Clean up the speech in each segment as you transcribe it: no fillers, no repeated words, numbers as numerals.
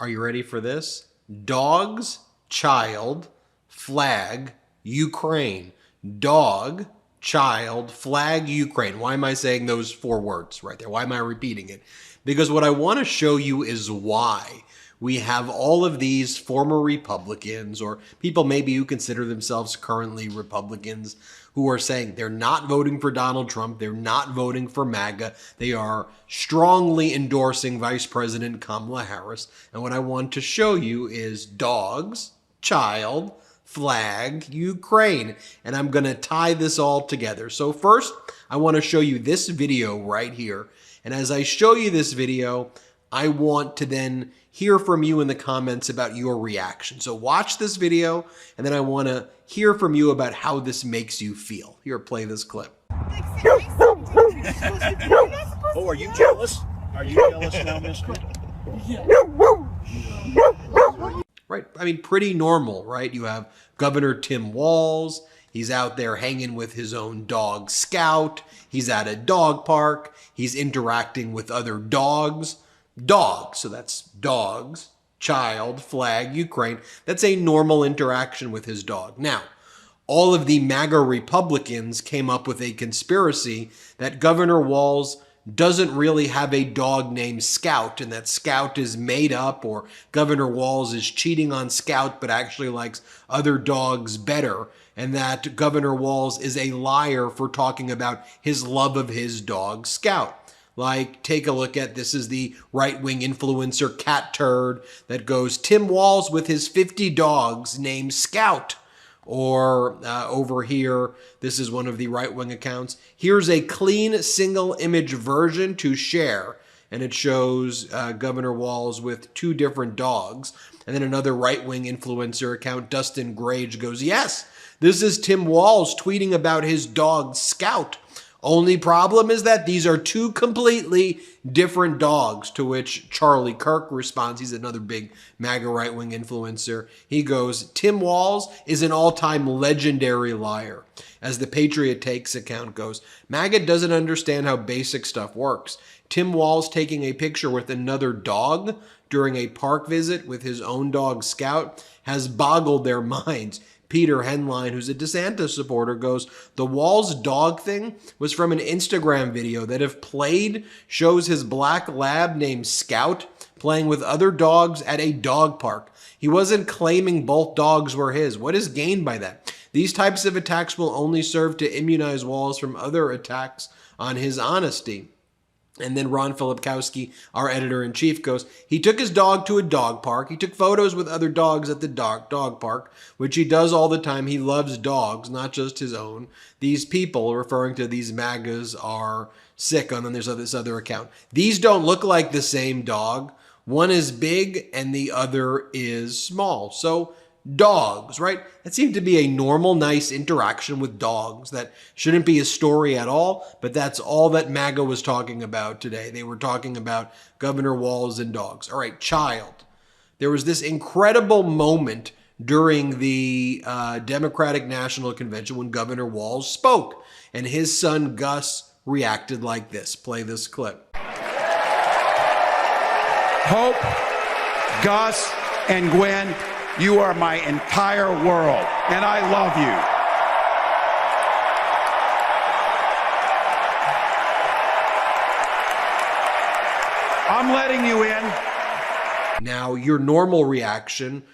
Are you ready for this? Dogs, child, flag, Ukraine. Dog, child, flag, Ukraine. Why am I saying those 4 words right there? Why am I repeating it? Because what I want to show you is why we have all of these former Republicans, or people maybe who consider themselves currently Republicans, who are saying they're not voting for Donald Trump, they're not voting for MAGA, they are strongly endorsing Vice President Kamala Harris. And what I want to show you is dogs, child, flag, Ukraine. And I'm going to tie this all together. So first, I want to show you this video right here. And as I show you this video, I want to then hear from you in the comments about your reaction. So watch this video, and then I want to hear from you about how this makes you feel. Here, play this clip. Oh, are you jealous? Are you jealous now, mister? Right. I mean, pretty normal, right? You have Governor Tim Walz. He's out there hanging with his own dog, Scout. He's at a dog park. He's interacting with other dogs. Dogs, so that's dogs, child, flag, Ukraine. That's a normal interaction with his dog. Now, all of the MAGA Republicans came up with a conspiracy that Governor Walz doesn't really have a dog named Scout, and that Scout is made up, or Governor Walz is cheating on Scout but actually likes other dogs better, and that Governor Walz is a liar for talking about his love of his dog, Scout. Like, take a look at, this is the right-wing influencer Cat Turd that goes, Tim Walz with his 50 dogs named Scout. Or over here, this is one of the right-wing accounts. Here's a clean single image version to share. And it shows Governor Walz with 2 different dogs. And then another right-wing influencer account, Dustin Grage, goes, yes, this is Tim Walz tweeting about his dog Scout. Only problem is that these are 2 completely different dogs, to which Charlie Kirk responds. He's another big MAGA right-wing influencer. He goes, Tim Walz is an all-time legendary liar. As the Patriot Takes account goes, MAGA doesn't understand how basic stuff works. Tim Walz taking a picture with another dog during a park visit with his own dog Scout has boggled their minds. Peter Henline, who's a DeSantis supporter, goes, the Walz dog thing was from an Instagram video that, if played, shows his black lab named Scout playing with other dogs at a dog park. He wasn't claiming both dogs were his. What is gained by that? These types of attacks will only serve to immunize Walz from other attacks on his honesty. And then Ron Filipkowski, our editor-in-chief, goes, he took his dog to a dog park. He took photos with other dogs at the dog park, which he does all the time. He loves dogs, not just his own. These people, referring to these MAGAs, are sick. And then there's this other account. These don't look like the same dog. One is big and the other is small. So dogs, right? That seemed to be a normal, nice interaction with dogs. That shouldn't be a story at all, but that's all that MAGA was talking about today. They were talking about Governor Walz and dogs. All right, child. There was this incredible moment during the Democratic National Convention when Governor Walz spoke, and his son Gus reacted like this. Play this clip. Hope, Gus, and Gwen, you are my entire world, and I love you. I'm letting you in. Now, your normal reaction,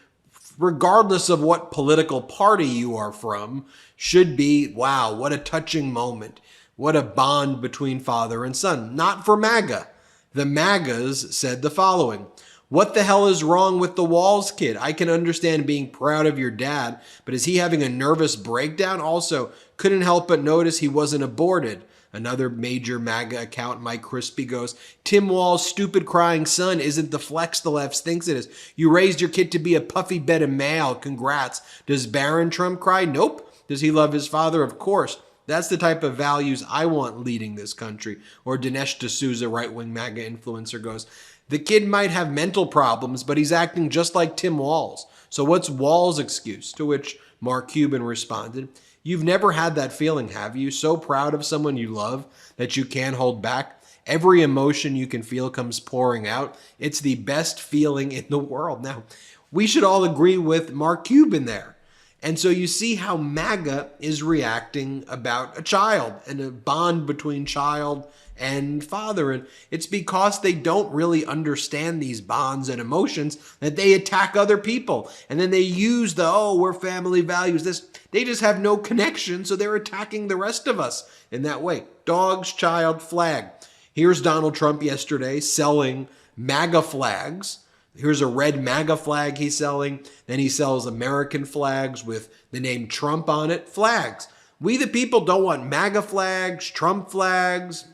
regardless of what political party you are from, should be, wow, what a touching moment. What a bond between father and son. Not for MAGA. The MAGAs said the following. What the hell is wrong with the Walz kid? I can understand being proud of your dad, but is he having a nervous breakdown? Also, couldn't help but notice he wasn't aborted. Another major MAGA account, Mike Crispy, goes, Tim Walz's stupid crying son isn't the flex the left thinks it is. You raised your kid to be a puffy beta male. Congrats. Does Barron Trump cry? Nope. Does he love his father? Of course. That's the type of values I want leading this country. Or Dinesh D'Souza, right-wing MAGA influencer, goes, the kid might have mental problems, but he's acting just like Tim Walz. So what's Walz's excuse? To which Mark Cuban responded, you've never had that feeling, have you? So proud of someone you love that you can't hold back? Every emotion you can feel comes pouring out. It's the best feeling in the world. Now, we should all agree with Mark Cuban there. And so you see how MAGA is reacting about a child and a bond between child and father. And it's because they don't really understand these bonds and emotions that they attack other people. And then they use the, oh, we're family values, this. They just have no connection, so they're attacking the rest of us in that way. Dogs, child, flag. Here's Donald Trump yesterday selling MAGA flags. Here's a red MAGA flag he's selling. Then he sells American flags with the name Trump on it. Flags. We the people don't want MAGA flags, Trump flags.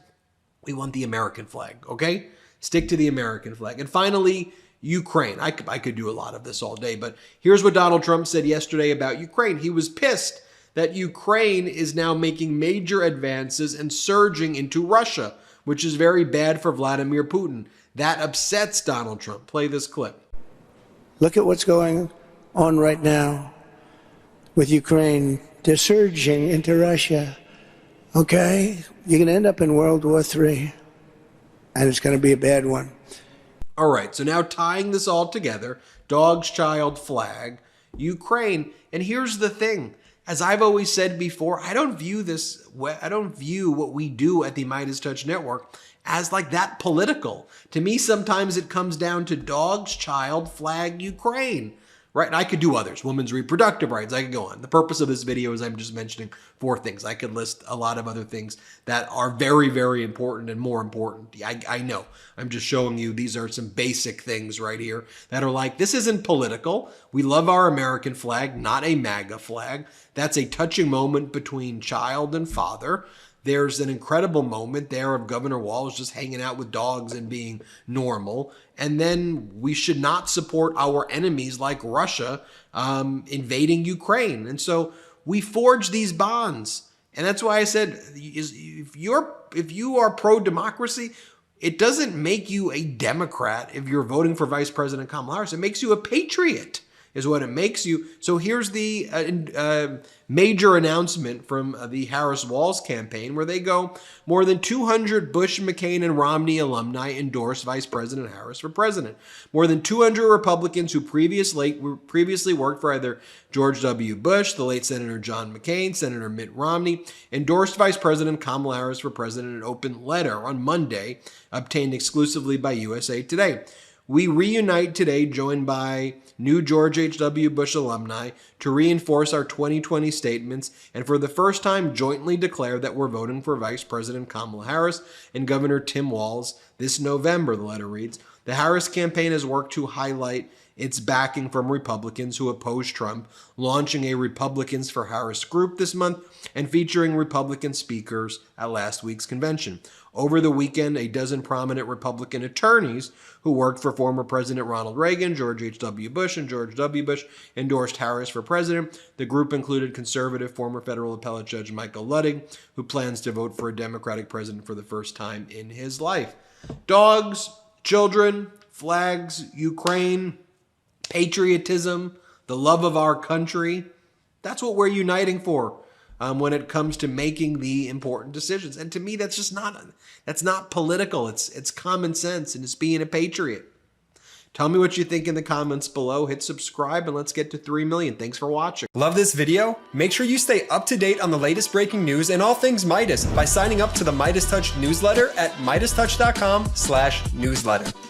We want the American flag, okay? Stick to the American flag. And finally, Ukraine. I could do a lot of this all day, but here's what Donald Trump said yesterday about Ukraine. He was pissed that Ukraine is now making major advances and surging into Russia, which is very bad for Vladimir Putin. That upsets Donald Trump. Play this clip. Look at what's going on right now with Ukraine. They're surging into Russia. Okay? You're going to end up in World War III, and it's going to be a bad one. All right, so now tying this all together, dogs, child, flag, Ukraine. And here's the thing. As I've always said before, I don't view what we do at the MeidasTouch Network as like that political. To me, sometimes it comes down to dogs, child, flag, Ukraine. Right? And I could do others. Women's reproductive rights. I could go on. The purpose of this video is I'm just mentioning 4 things. I could list a lot of other things that are very, very important and more important. I know. I'm just showing you these are some basic things right here that are like, this isn't political. We love our American flag, not a MAGA flag. That's a touching moment between child and father. There's an incredible moment there of Governor Walz just hanging out with dogs and being normal. And then we should not support our enemies like Russia invading Ukraine. And so we forge these bonds. And that's why I said, if you are pro-democracy, it doesn't make you a Democrat if you're voting for Vice President Kamala Harris. It makes you a patriot. Is what it makes you. So here's the major announcement from the Harris-Walz campaign, where they go, more than 200 Bush, McCain, and Romney alumni endorse Vice President Harris for president. More than 200 Republicans who previously worked for either George W. Bush, the late Senator John McCain, Senator Mitt Romney, endorsed Vice President Kamala Harris for president in an open letter on Monday, obtained exclusively by USA Today. We reunite today, joined by new George H.W. Bush alumni, to reinforce our 2020 statements and for the first time jointly declare that we're voting for Vice President Kamala Harris and Governor Tim Walz this November, the letter reads. The Harris campaign has worked to highlight its backing from Republicans who oppose Trump, launching a Republicans for Harris group this month and featuring Republican speakers at last week's convention. Over the weekend, a dozen prominent Republican attorneys who worked for former President Ronald Reagan, George H.W. Bush, and George W. Bush endorsed Harris for president. The group included conservative former federal appellate judge Michael Luttig, who plans to vote for a Democratic president for the first time in his life. Dogs, children, flags, Ukraine, patriotism, the love of our country. That's what we're uniting for when it comes to making the important decisions. And to me, that's not political. It's common sense, and it's being a patriot. Tell me what you think in the comments below. Hit subscribe, and let's get to 3 million. Thanks for watching. Love this video? Make sure you stay up to date on the latest breaking news and all things Meidas by signing up to the MeidasTouch newsletter at MeidasTouch.com/newsletter.